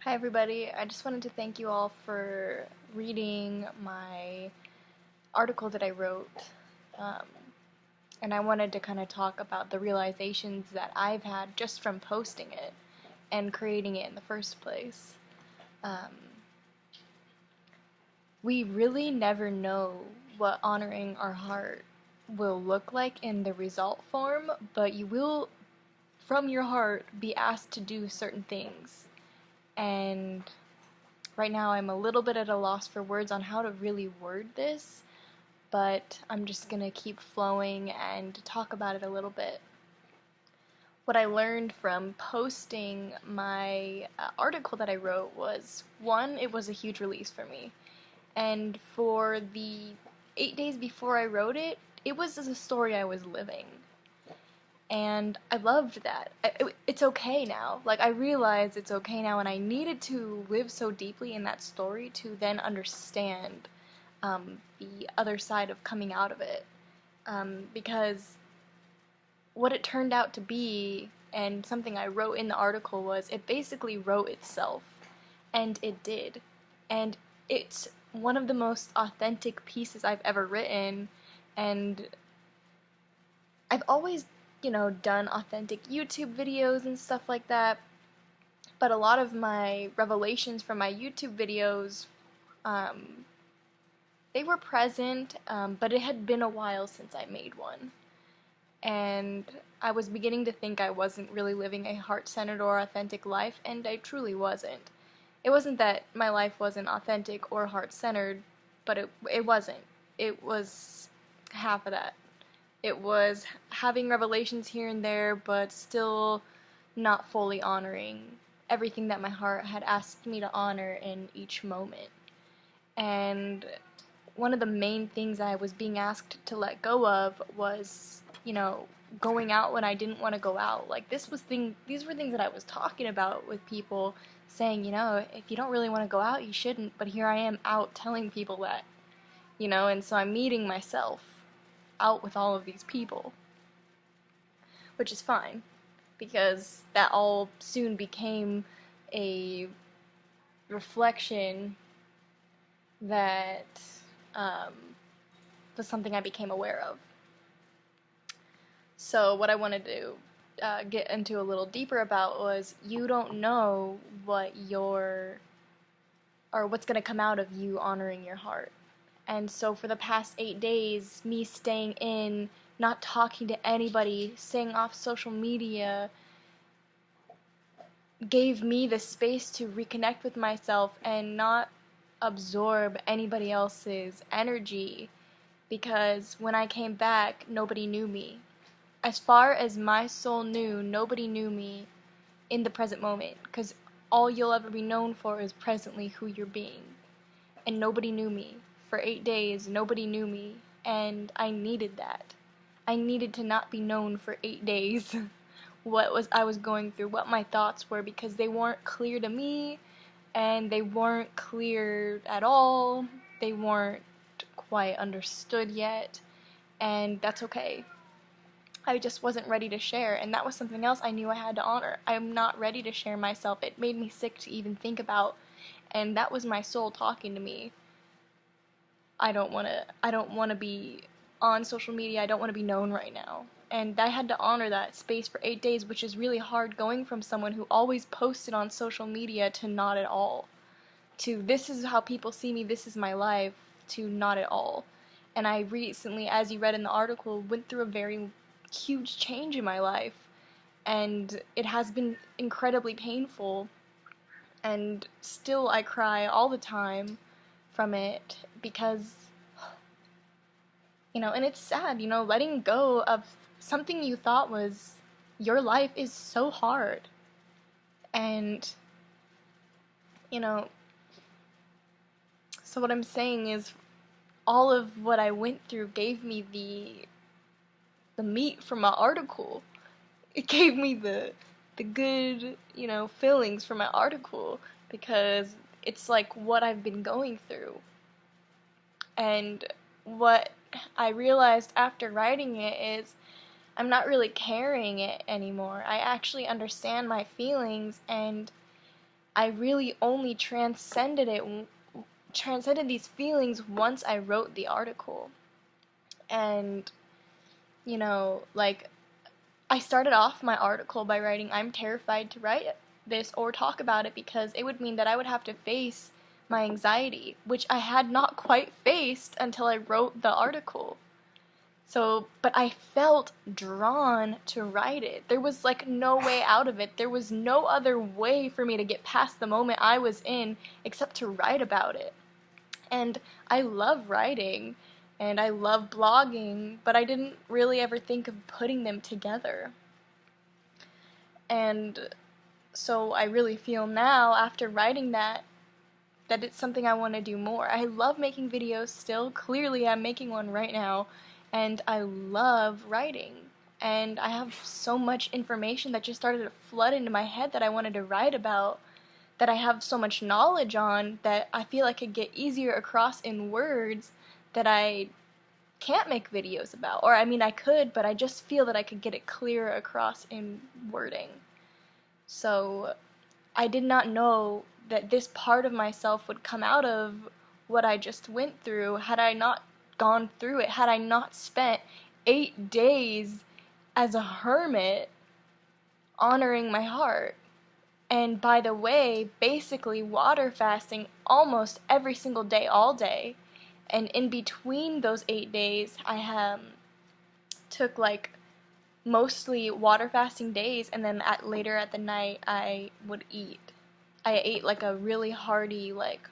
Hi everybody, I just wanted to thank you all for reading my article that I wrote. Um, and I wanted to kind of talk about the realizations that I've had just from posting it and creating it in the first place. Um, we really never know what honoring our heart will look like in the result form, but you will, from your heart, be asked to do certain things. And right now I'm a little bit at a loss for words on how to really word this, but I'm just gonna keep flowing and talk about it a little bit. What I learned from posting my article that I wrote was, one, it was a huge release for me. And for the 8 days before I wrote it, it was a story I was living. And I loved that. It's okay now. Like, I realize it's okay now, and I needed to live so deeply in that story to then understand the other side of coming out of it. Because what it turned out to be, and something I wrote in the article, was it basically wrote itself. And it did. And it's one of the most authentic pieces I've ever written, and I've always, done authentic YouTube videos and stuff like that, but a lot of my revelations from my YouTube videos, um, they were present, but it had been a while since I made one. And I was beginning to think I wasn't really living a heart-centered or authentic life, and I truly wasn't. It wasn't that my life wasn't authentic or heart-centered, but it wasn't. It was half of that. It was having revelations here and there, but still not fully honoring everything that my heart had asked me to honor in each moment. And one of the main things I was being asked to let go of was, going out when I didn't want to go out. Like, these were things that I was talking about with people, saying, if you don't really want to go out, you shouldn't, but here I am out telling people that, and so I'm meeting myself out with all of these people, which is fine, because that all soon became a reflection that um, was something I became aware of. So what I wanted to get into a little deeper about was, you don't know what's going to come out of you honoring your heart. And so for the past 8 days, me staying in, not talking to anybody, staying off social media, gave me the space to reconnect with myself and not absorb anybody else's energy, because when I came back, nobody knew me. As far as my soul knew, nobody knew me in the present moment, because all you'll ever be known for is presently who you're being. And nobody knew me. For 8 days, nobody knew me, and I needed that. I needed to not be known for 8 days. What I was going through, what my thoughts were, because they weren't clear to me, and they weren't clear at all. They weren't quite understood yet, and that's okay. I just wasn't ready to share, and that was something else I knew I had to honor. I'm not ready to share myself. It made me sick to even think about, and that was my soul talking to me. I don't want to be on social media. I don't want to be known right now. And I had to honor that space for 8 days, which is really hard, going from someone who always posted on social media to not at all. To, this is how people see me, this is my life, to not at all. And I recently, as you read in the article, went through a very huge change in my life. And it has been incredibly painful. And still I cry all the time from it, because, and it's sad, letting go of something you thought was your life is so hard. And, so what I'm saying is, all of what I went through gave me the meat from my article. It gave me the good, feelings from my article, because it's like what I've been going through. And what I realized after writing it is, I'm not really carrying it anymore. I actually understand my feelings, and I really only transcended these feelings once I wrote the article. And, you know, like, I started off my article by writing, "I'm terrified to write this or talk about it because it would mean that I would have to face my anxiety," which I had not quite faced until I wrote the article. So, but I felt drawn to write it. There was like no way out of it. There was no other way for me to get past the moment I was in except to write about it. And I love writing and I love blogging, but I didn't really ever think of putting them together. And so I really feel now, after writing that it's something I want to do more. I love making videos still. Clearly, I'm making one right now, and I love writing. And I have so much information that just started to flood into my head that I wanted to write about, that I have so much knowledge on, that I feel I could get easier across in words that I can't make videos about. Or, I mean, I could, but I just feel that I could get it clearer across in wording. So, I did not know that this part of myself would come out of what I just went through had I not gone through it, had I not spent 8 days as a hermit honoring my heart. And by the way, basically water fasting almost every single day, all day. And in between those 8 days, I took like mostly water fasting days, and then later at the night I would eat. I ate like a really hearty, like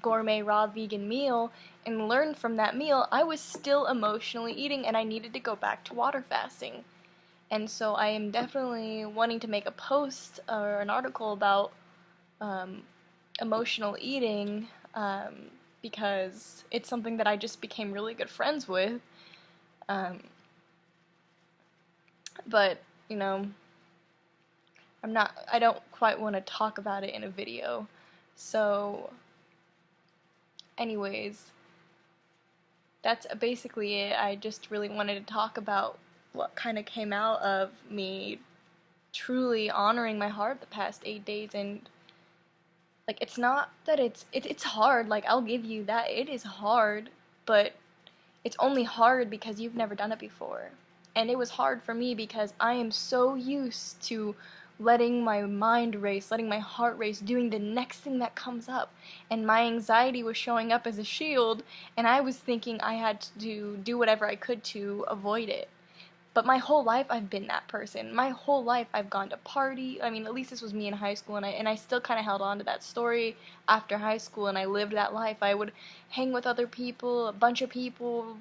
gourmet raw vegan meal, and learned from that meal I was still emotionally eating and I needed to go back to water fasting. And so I am definitely wanting to make a post or an article about emotional eating, because it's something that I just became really good friends with. But, you know, I don't quite want to talk about it in a video. So, anyways, that's basically it. I just really wanted to talk about what kind of came out of me truly honoring my heart the past 8 days. And, like, it's not that it's hard, like, I'll give you that, it is hard, but it's only hard because you've never done it before. And it was hard for me because I am so used to letting my mind race, letting my heart race, doing the next thing that comes up. And my anxiety was showing up as a shield, and I was thinking I had to do whatever I could to avoid it. But my whole life I've been that person. My whole life I've gone to party. I mean, at least this was me in high school, and I still kind of held on to that story after high school, and I lived that life. I would hang with other people, a bunch of people,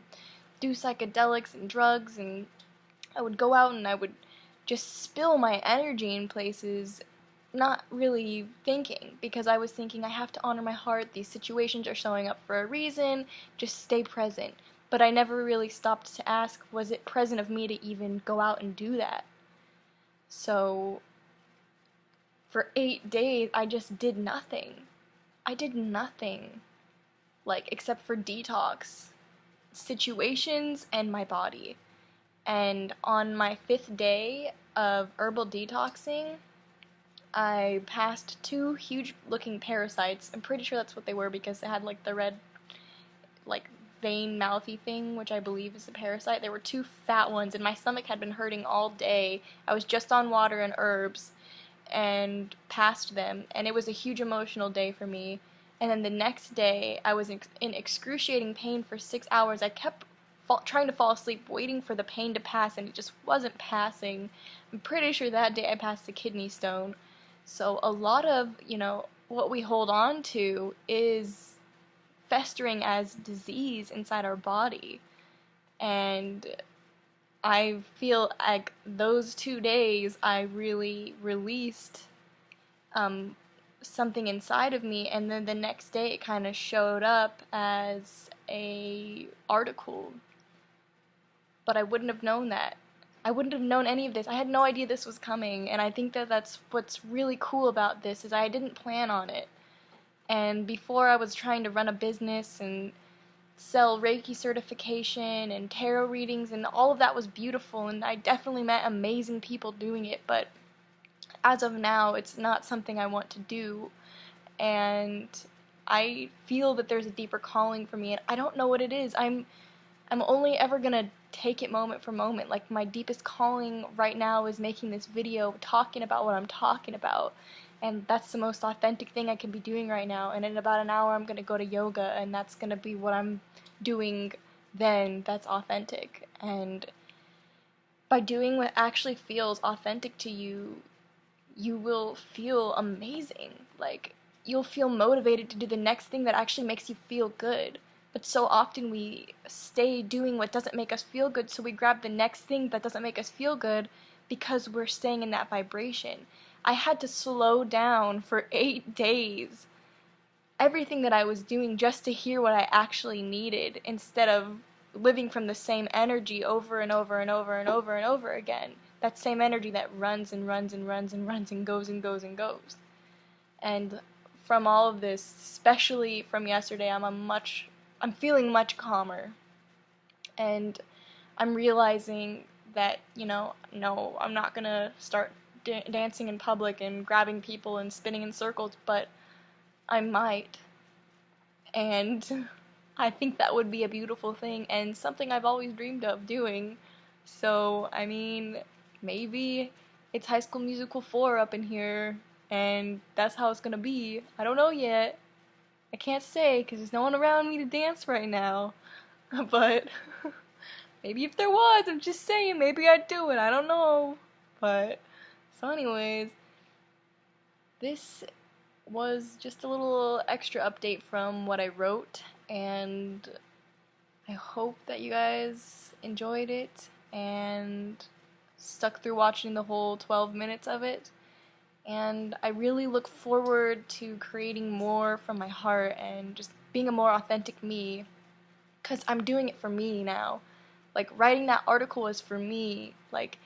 do psychedelics and drugs, and I would go out and I would just spill my energy in places, not really thinking, because I was thinking I have to honor my heart, these situations are showing up for a reason, just stay present. But I never really stopped to ask, was it present of me to even go out and do that? So, for 8 days, I just did nothing. I did nothing, like, except for detox situations and my body. And on my 5th day of herbal detoxing, I passed 2 huge looking parasites. I'm pretty sure that's what they were because they had like the red, like, vein mouthy thing, which I believe is a parasite. There were 2 fat ones, and my stomach had been hurting all day. I was just on water and herbs and passed them, and it was a huge emotional day for me. And then the next day, I was in excruciating pain for 6 hours. I kept trying to fall asleep, waiting for the pain to pass, and it just wasn't passing. I'm pretty sure that day I passed the kidney stone. So a lot of, you know, what we hold on to is festering as disease inside our body. And I feel like those 2 days I really released something inside of me, and then the next day it kind of showed up as a article. But I wouldn't have known that. I wouldn't have known any of this. I had no idea this was coming, and I think that that's what's really cool about this, is I didn't plan on it. And before, I was trying to run a business and sell Reiki certification and tarot readings, and all of that was beautiful, and I definitely met amazing people doing it, but as of now, it's not something I want to do, and I feel that there's a deeper calling for me, and I don't know what it is. I'm only ever gonna take it moment for moment. Like, my deepest calling right now is making this video talking about what I'm talking about, and that's the most authentic thing I can be doing right now. And in about an hour I'm gonna go to yoga, and that's gonna be what I'm doing then. That's authentic. And by doing what actually feels authentic to you, you will feel amazing. Like, you'll feel motivated to do the next thing that actually makes you feel good. But so often we stay doing what doesn't make us feel good, so we grab the next thing that doesn't make us feel good because we're staying in that vibration. I had to slow down for 8 days, everything that I was doing, just to hear what I actually needed, instead of living from the same energy over and over and over and over and over again. That same energy that runs and runs and runs and runs and goes and goes and goes. And from all of this, especially from yesterday, I'm feeling much calmer. And I'm realizing that, no, I'm not gonna start dancing in public and grabbing people and spinning in circles, but I might. And I think that would be a beautiful thing, and something I've always dreamed of doing. So, I mean, maybe it's High School Musical 4 up in here, and that's how it's gonna be. I don't know yet. I can't say, because there's no one around me to dance right now. But maybe if there was, I'm just saying, maybe I'd do it. I don't know. But, so anyways, this was just a little extra update from what I wrote, and I hope that you guys enjoyed it and stuck through watching the whole 12 minutes of it. And I really look forward to creating more from my heart and just being a more authentic me, because I'm doing it for me now. Like, writing that article was for me. Like,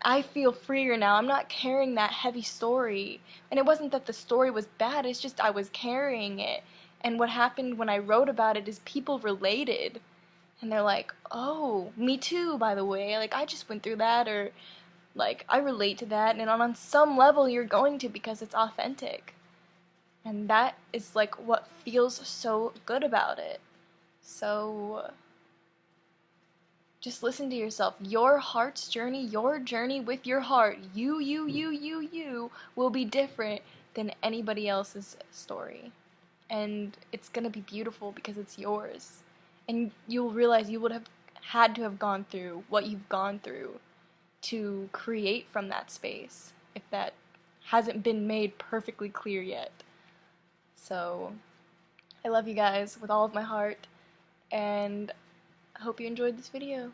I feel freer now. I'm not carrying that heavy story. And it wasn't that the story was bad, it's just I was carrying it. And what happened when I wrote about it is people related. And they're like, oh, me too, by the way. Like, I just went through that, or, like, I relate to that. And on some level, you're going to, because it's authentic. And that is, like, what feels so good about it. So just listen to yourself. Your heart's journey, your journey with your heart, you will be different than anybody else's story. And it's gonna be beautiful because it's yours. And you'll realize you would have had to have gone through what you've gone through to create from that space, if that hasn't been made perfectly clear yet. So, I love you guys with all of my heart, and I hope you enjoyed this video.